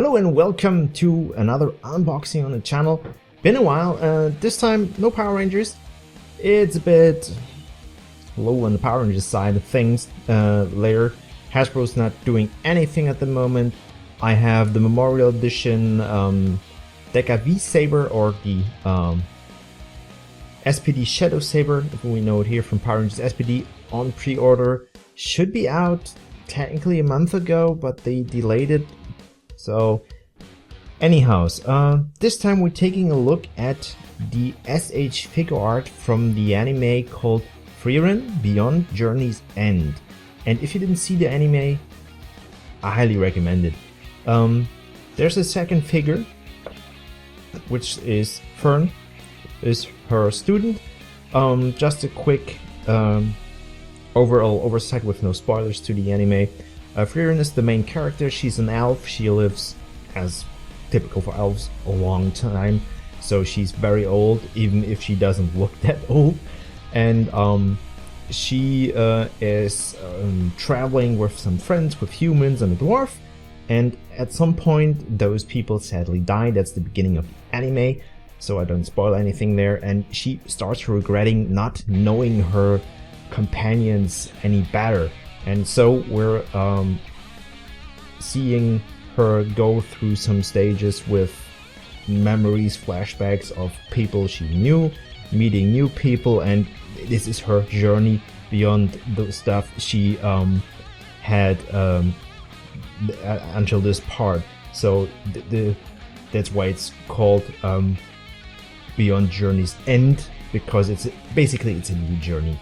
Hello and welcome to another unboxing on the channel. Been a while, this time no Power Rangers. It's a bit low on the Power Rangers side of things later. Hasbro's not doing anything at the moment. I have the Memorial Edition Deca V Saber, or the SPD Shadow Saber, if we know it here from Power Rangers SPD, on pre-order. Should be out technically a month ago, but they delayed it. So anyhow, this time we're taking a look at the SH Figuart from the anime called Frieren Beyond Journey's End. And if you didn't see the anime, I highly recommend it. There's a second figure, which is Fern, is her student. Just a quick overall oversight with no spoilers to the anime. Frieren is the main character. She's an elf. She lives, as typical for elves, a long time. So she's very old, even if she doesn't look that old. And she is traveling with some friends, with humans and a dwarf. And at some point, those people sadly die. That's the beginning of the anime, so I don't spoil anything there. And she starts regretting not knowing her companions any better. And so we're seeing her go through some stages with memories, flashbacks of people she knew, meeting new people, and this is her journey beyond the stuff she had until this part. So that's why it's called Beyond Journey's End, because it's basically a new journey.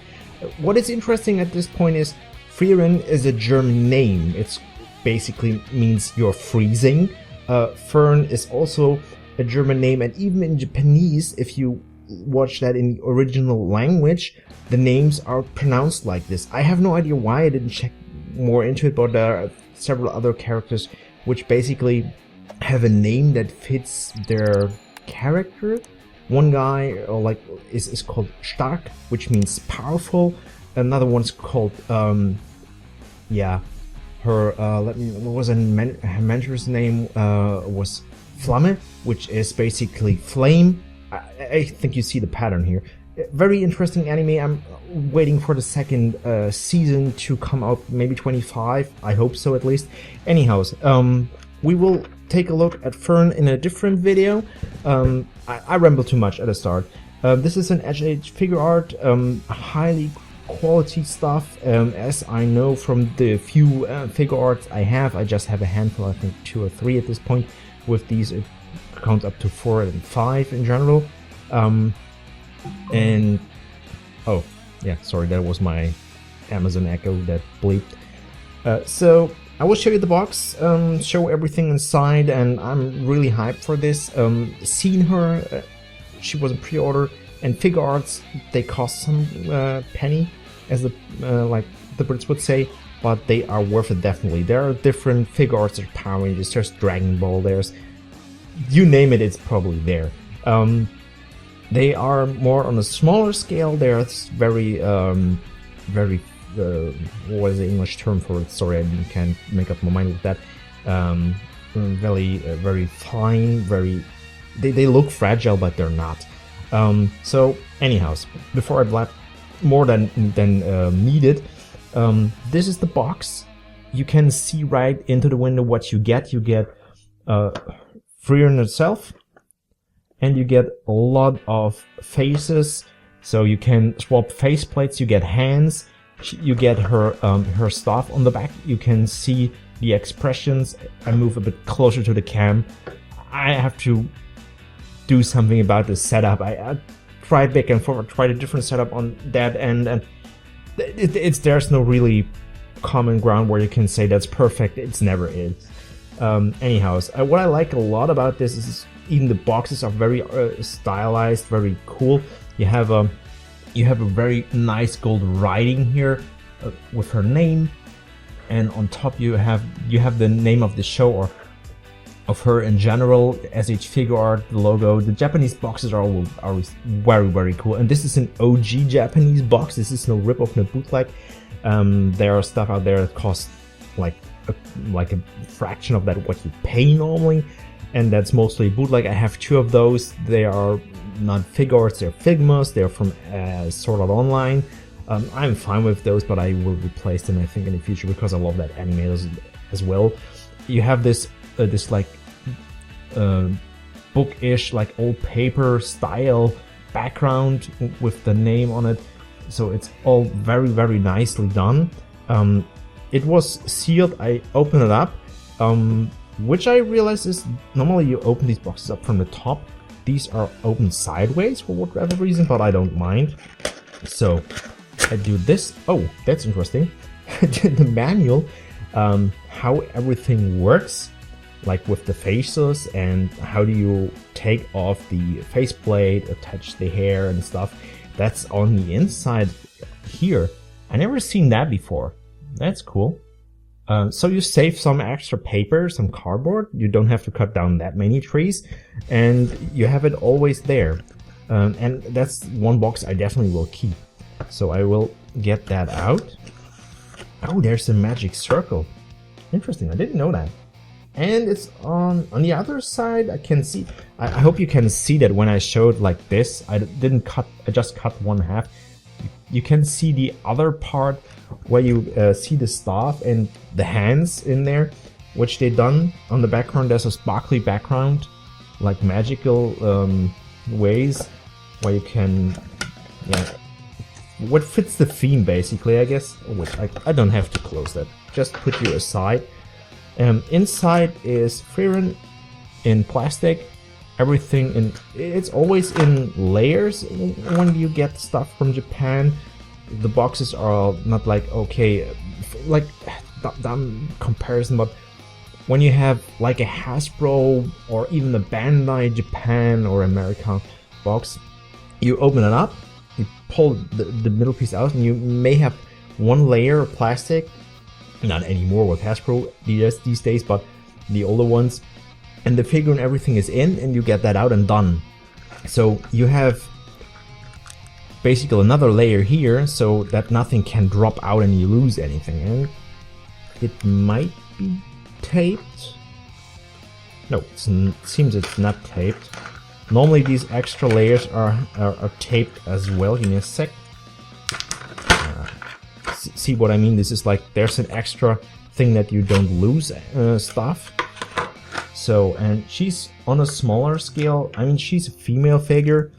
What is interesting at this point is Frieren is a German name. It basically means you're freezing. Fern is also a German name, and even in Japanese, if you watch that in the original language, the names are pronounced like this. I have no idea why. I didn't check more into it, but there are several other characters which basically have a name that fits their character. One guy is called Stark, which means powerful. Another one's called what was her mentor's name? Was Flamme, which is basically flame. I think you see the pattern here. Very interesting anime. I'm waiting for the second season to come out, maybe 25. I hope so, at least. Anyhow, we will take a look at Fern in a different video. I ramble too much at the start. This is an SH figure art, highly quality stuff, as I know from the few figure arts I have. I just have a handful, I think 2 or 3 at this point. With these, it counts up to 4 and 5 in general. And oh yeah, sorry, that was my Amazon Echo that bleeped. So I will show you the box, show everything inside, and I'm really hyped for this. Seen her, she was a pre-order, and figure arts, they cost some penny, as like the Brits would say, but they are worth it definitely. There are different figure arts, there's Power Rangers, there's Dragon Ball, there's you name it, it's probably there. They are more on a smaller scale. They're very what is the English term for it? Sorry, I can't make up my mind with that. Very fine, they look fragile, but they're not. So anyhow, before I blab more than needed, this is the box. You can see right into the window what you get. You get Frieren itself, and you get a lot of faces, so you can swap faceplates. You get hands. You get her stuff on the back. You can see the expressions. I move a bit closer to the cam. I have to do something about the setup. I tried back and forth, tried a different setup on that end, and there's no really common ground where you can say that's perfect. It's never is. Anyhow, what I like a lot about this is even the boxes are very stylized, very cool. You have a very nice gold writing here with her name, and on top you have the name of the show, or of her in general, SH figure art, the logo. The Japanese boxes are always very cool, and this is an OG Japanese box. This is no rip-off, no bootleg. There are stuff out there that costs like like a fraction of that what you pay normally, and that's mostly bootleg. I have 2 of those. They are not Figuarts, they're Figmas. They're from Sword Art Online. I'm fine with those, but I will replace them, I think, in the future, because I love that animators as well. You have this this like bookish, like old paper style background with the name on it, so it's all very, very nicely done. It was sealed. I opened it up, which I realized is normally you open these boxes up from the top. These are open sideways for whatever reason, but I don't mind. So I do this. Oh, that's interesting. The manual, how everything works, like with the faces, and how do you take off the faceplate, attach the hair and stuff. That's on the inside here. I never seen that before. That's cool. So you save some extra paper, some cardboard. You don't have to cut down that many trees, and you have it always there. And that's one box I definitely will keep. So I will get that out. Oh, there's a magic circle. Interesting, I didn't know that. And it's on the other side. I can see. I hope you can see that when I showed like this. I didn't cut. I just cut one half. You can see the other part where you see the staff and the hands in there, which they done on the background. There's a sparkly background, like magical ways where you can, yeah, what fits the theme basically, I guess. Oh, wait, I don't have to close that. Just put you aside. Inside is Frieren in plastic. Everything in, it's always in layers when you get stuff from Japan. The boxes are not like, okay, like dumb comparison, but when you have like a Hasbro or even a Bandai Japan or American box, you open it up, you pull the middle piece out, and you may have one layer of plastic. Not anymore with Hasbro these days, but the older ones, and the figure and everything is in, and you get that out and done. So you have basically another layer here, so that nothing can drop out and you lose anything. And it might be taped. No, it seems it's not taped. Normally these extra layers are taped as well. Give me a sec. See what I mean? This is like, there's an extra thing that you don't lose stuff. So, and she's on a smaller scale. I mean, she's a female figure.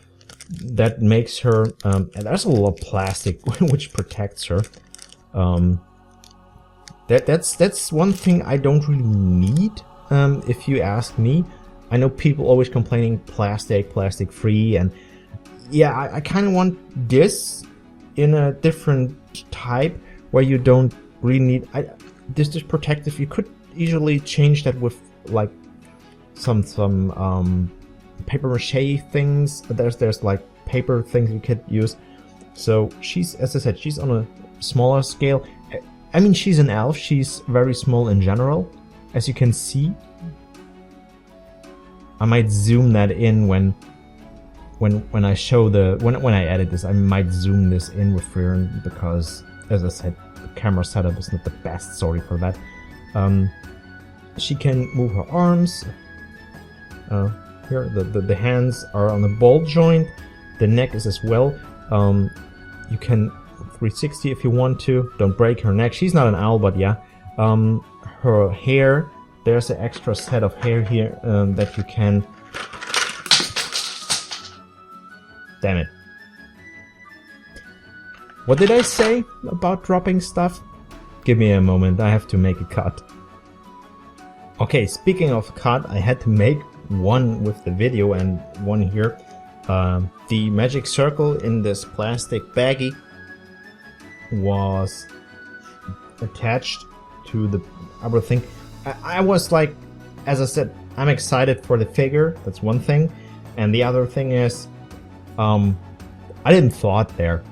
That makes her, and there's a lot of plastic which protects her. That's one thing I don't really need, if you ask me. I know people always complaining plastic free, and yeah, I kind of want this in a different type where you don't really need this is protective. You could easily change that with like some paper mache things. There's like paper things you could use. So she's, as I said, she's on a smaller scale. I mean, she's an elf. She's very small in general, as you can see. I might zoom that in when I show the when I edit this. I might zoom this in with Frieren because, as I said, the camera setup is not the best. Sorry for that. She can move her arms. Here, the hands are on the ball joint. The neck is as well. You can 360 if you want to. Don't break her neck. She's not an owl, but yeah. Her hair. There's an extra set of hair here that you can. Damn it. What did I say about dropping stuff? Give me a moment. I have to make a cut. Okay, speaking of cut, I had to make one with the video and one here. The magic circle in this plastic baggie was attached to the other thing. I was like, as I said, I'm excited for the figure. That's one thing. And the other thing is, I didn't thought there.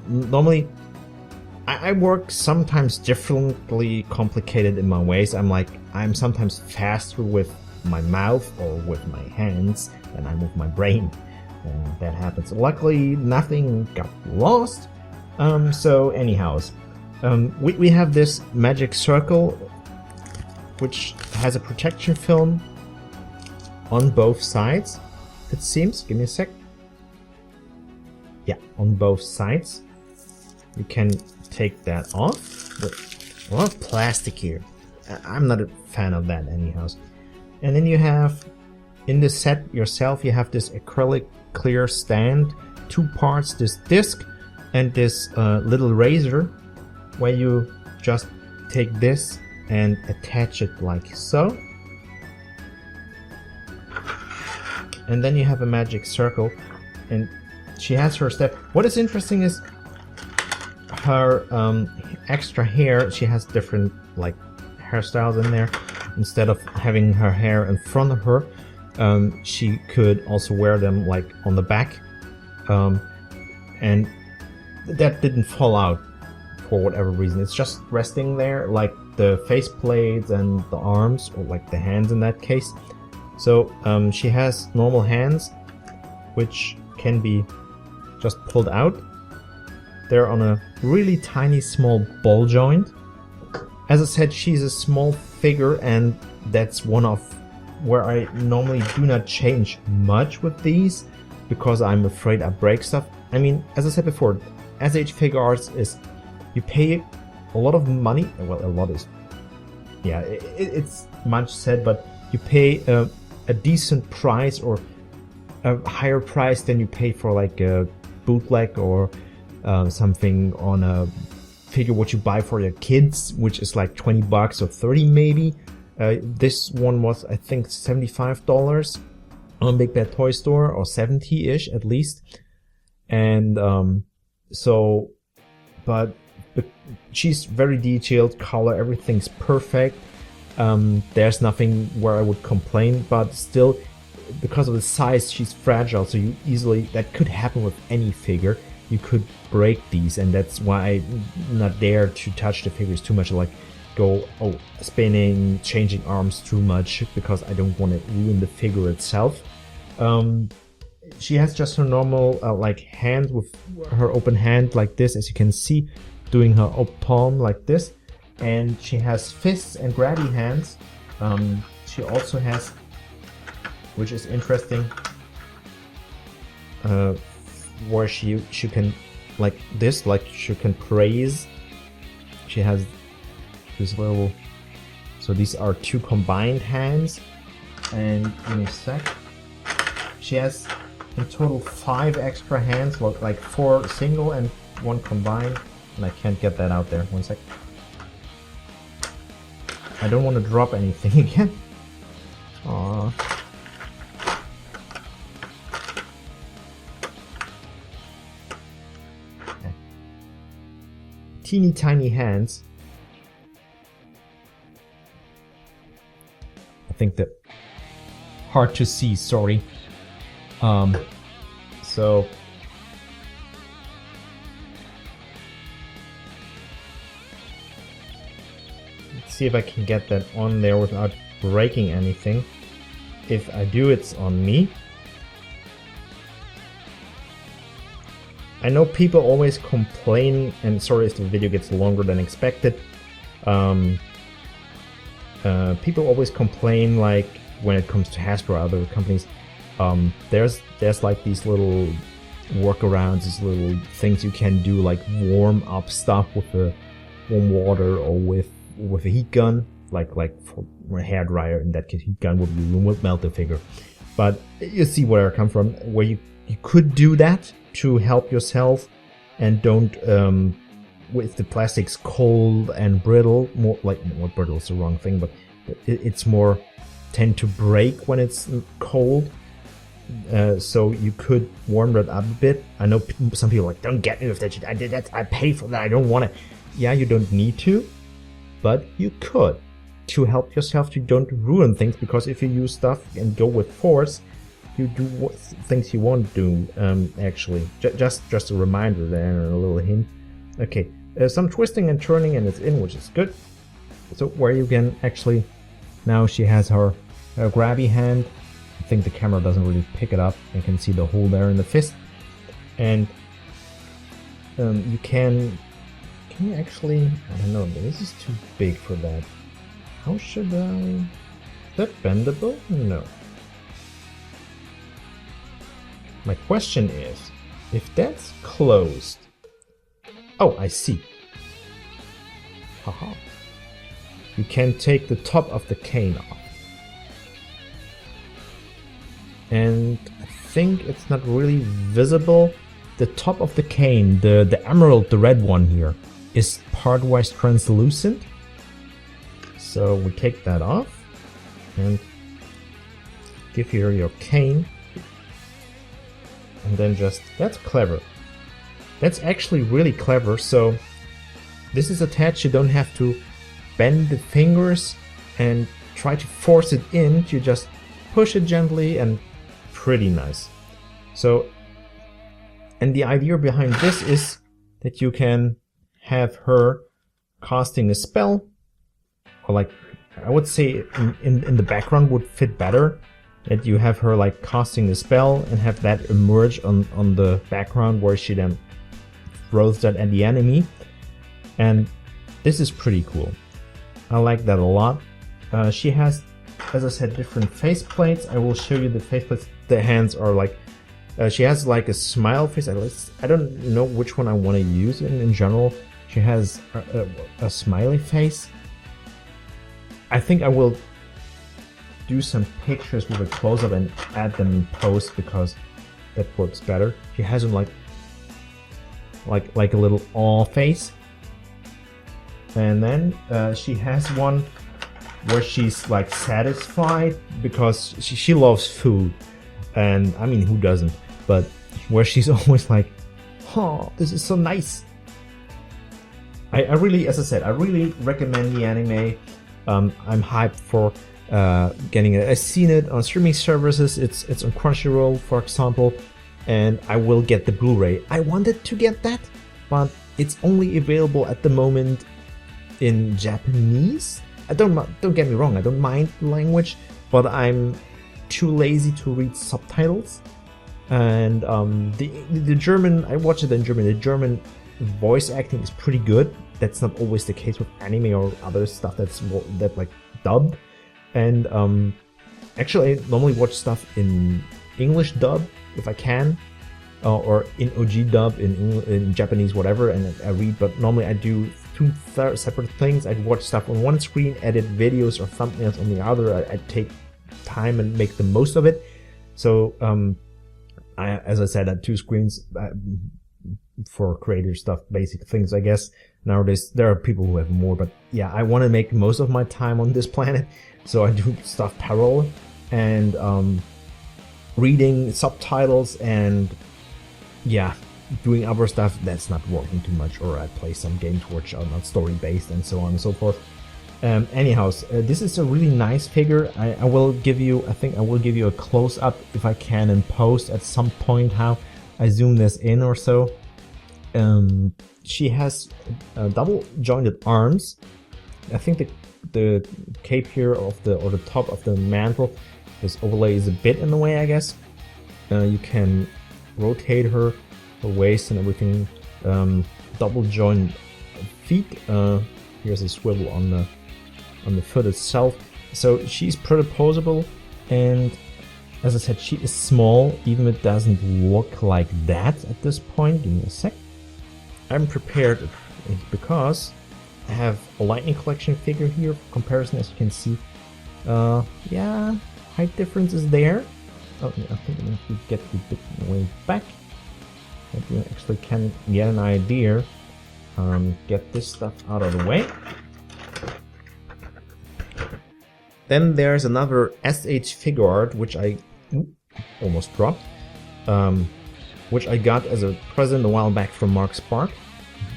Normally, I work sometimes differently complicated in my ways. I'm sometimes faster with my mouth or with my hands than I'm with my brain. And that happens. Luckily, nothing got lost. So anyhow, we have this magic circle. which has a protection film on both sides, it seems. Give me a sec. Yeah, on both sides. You can take that off. A lot of plastic here. I'm not a fan of that anyhow. And then you have, in the set yourself, you have this acrylic clear stand, 2 parts, this disc and this little razor, where you just take this and attach it like so. And then you have a magic circle, and she has her step. What is interesting is her extra hair. She has different like hairstyles in there. Instead of having her hair in front of her, she could also wear them like on the back, and that didn't fall out for whatever reason. It's just resting there, like the face plates and the arms, or like the hands in that case. So she has normal hands, which can be just pulled out. They're on a really tiny small ball joint. As I said, she's a small figure, and that's one of where I normally do not change much with these, because I'm afraid I break stuff. I mean, as I said before, SH Figuarts is, you pay a lot of money. Well, a lot is, yeah, it's much said, but you pay a decent price, or a higher price than you pay for like a bootleg or something on a figure what you buy for your kids, which is like 20 bucks or 30 maybe. This one was, I think, $75 on Big Bad Toy Store, or 70-ish at least. And so, but she's very detailed, color, everything's perfect. There's nothing where I would complain, but still, because of the size, she's fragile, so you easily, that could happen with any figure. You could break these, and that's why I'm not there to touch the figures too much, like go spinning, changing arms too much, because I don't want to ruin the figure itself. She has just her normal like hand, with her open hand like this, as you can see, doing her palm like this, and she has fists and grabby hands. She also has, which is interesting, where she can, like this, like she can praise. She has this little, so these are 2 combined hands, and in a sec, she has in total 5 extra hands, like 4 single and 1 combined, and I can't get that out there. 1 sec. I don't want to drop anything again. Aww. Teeny tiny hands. I think that hard to see, sorry. So let's see if I can get that on there without breaking anything. If I do, it's on me. I know people always complain, and sorry if the video gets longer than expected. People always complain, like when it comes to Hasbro, other companies, there's like these little workarounds, these little things you can do, like warm up stuff with the warm water, or with a heat gun, like for a hair dryer. In that case, heat gun would melt the figure. But you see where I come from, where you could do that to help yourself, and don't with the plastic's cold and brittle, more brittle is the wrong thing, but it's more tend to break when it's cold. So you could warm that up a bit. I know some people are like, don't get me with that shit. I did that. I pay for that. I don't want it. Yeah, you don't need to, but you could, to help yourself to don't ruin things. Because if you use stuff and go with force, you do things you won't do. Actually, just a reminder there, and a little hint. Okay, there's some twisting and turning, and it's in, which is good. So where you can actually, now she has her grabby hand. I think the camera doesn't really pick it up. You can see the hole there in the fist, and you can you actually, I don't know, this is too big for that. How should I... Is that bendable? No. My question is, if that's closed... Oh, I see. Haha. You can take the top of the cane off. And I think it's not really visible. The top of the cane, the emerald, the red one here, is partwise translucent. So we take that off and give here your cane. And then just, that's clever. That's actually really clever. So this is attached, you don't have to bend the fingers and try to force it in. You just push it gently and pretty nice. So, and the idea behind this is that you can have her casting a spell, or like, I would say in the background would fit better, that you have her like casting a spell and have that emerge on the background where she then throws that at the enemy. And this is pretty cool. I like that a lot. She has, as I said, different face plates. I will show you the face plates. The hands are like, she has like a smile face. I don't know which one I want to use in general. She has a smiley face. I think I will do some pictures with a close-up and add them in post because that works better. She has like a little awe face. And then she has one where she's like satisfied because she loves food. And I mean, who doesn't? But where she's always like, oh, this is so nice. I really, as I said, I really recommend the anime. I'm hyped for getting it. I've seen it on streaming services. It's on Crunchyroll, for example, and I will get the Blu-ray. I wanted to get that, but it's only available at the moment in Japanese. Don't get me wrong, I don't mind the language, but I'm too lazy to read subtitles. And the German, I watch it in German. The German voice acting is pretty good. That's not always the case with anime or other stuff that's like dubbed. And actually, I normally watch stuff in English dub if I can, or in OG dub in Japanese, whatever. And I read, but normally I do two separate things. I'd watch stuff on one screen, edit videos or thumbnails on the other. I take time and make the most of it. So as I said, I had two screens for creator stuff, basic things, I guess. Nowadays, there are people who have more, but yeah, I want to make most of my time on this planet, so I do stuff parallel, and reading subtitles and yeah, doing other stuff that's not working too much, or I play some games which are not story-based and so on and so forth. Anyhow, this is a really nice figure. I will give you, I think I will give you a close-up if I can in post at some point how I zoom this in or so. She has double jointed arms. I think the cape here of the top of the mantle, this overlay is a bit in the way, I guess. You can rotate her waist and everything. Double jointed feet. Here's a swivel on the foot itself. So she's pretty posable, and as I said, she is small, even if it doesn't look like that at this point. Give me a sec. I'm prepared because I have a Lightning Collection figure here for comparison, as you can see. Yeah, height difference is there. Oh, yeah, I think I'm going to get the bit way back. That you actually can get an idea. Get this stuff out of the way. Then there's another SH Figuart, which I almost dropped, which I got as a present a while back from Mark Spark.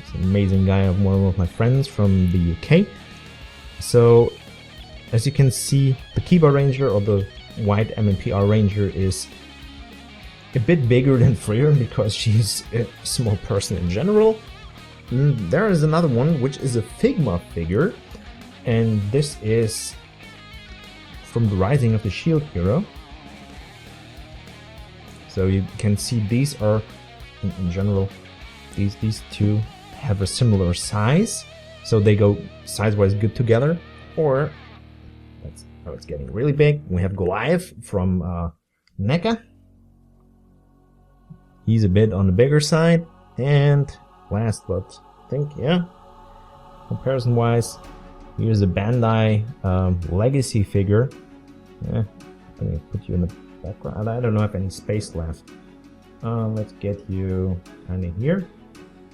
He's an amazing guy, one of my friends from the UK. So, as you can see, the Kiba Ranger, or the white MMPR Ranger, is a bit bigger than Frieren because she's a small person in general. There is another one, which is a Figma figure, and this is from the Rising of the Shield Hero. So you can see these are, in general, these two have a similar size, so they go size-wise good together. Or Oh, it's getting really big. We have Goliath from NECA. He's a bit on the bigger side. And last but I think, yeah, comparison wise, here's a Bandai Legacy figure. Yeah, I'm gonna put you in the background. I don't know if any space left. Let's get you kind of here.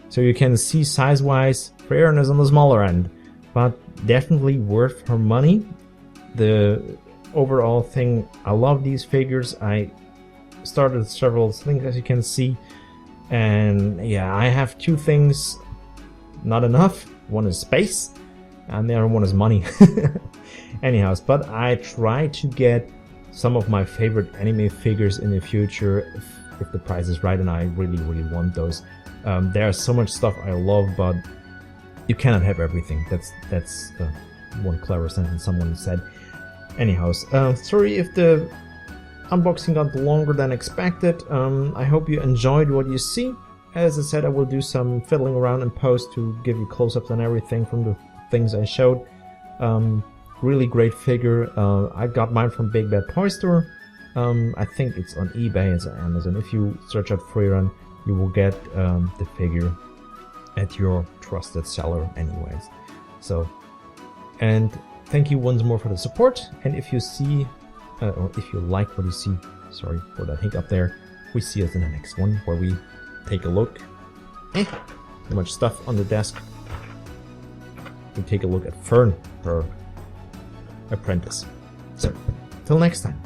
So you can see size wise, Frieren is on the smaller end, but definitely worth her money. The overall thing, I love these figures. I started several things, as you can see, and yeah, I have two things, not enough. One is space and the other one is money. Anyhow, but I try to get some of my favorite anime figures in the future if the price is right, and I really want those. There's so much stuff I love, but you cannot have everything. That's one clever sentence someone said. Anyhow, sorry if the unboxing got longer than expected. I hope you enjoyed what you see. As I said, I will do some fiddling around in post to give you close-ups and everything from the things I showed. Really great figure. I got mine from Big Bad Toy Store. I think it's on eBay, it's on Amazon. If you search out Frieren, you will get the figure at your trusted seller anyways. So, and thank you once more for the support. And if you see, or if you like what you see, sorry for that hiccup there, we see us in the next one where we take a look. Too much stuff on the desk. We take a look at Fern, her apprentice. So, till next time.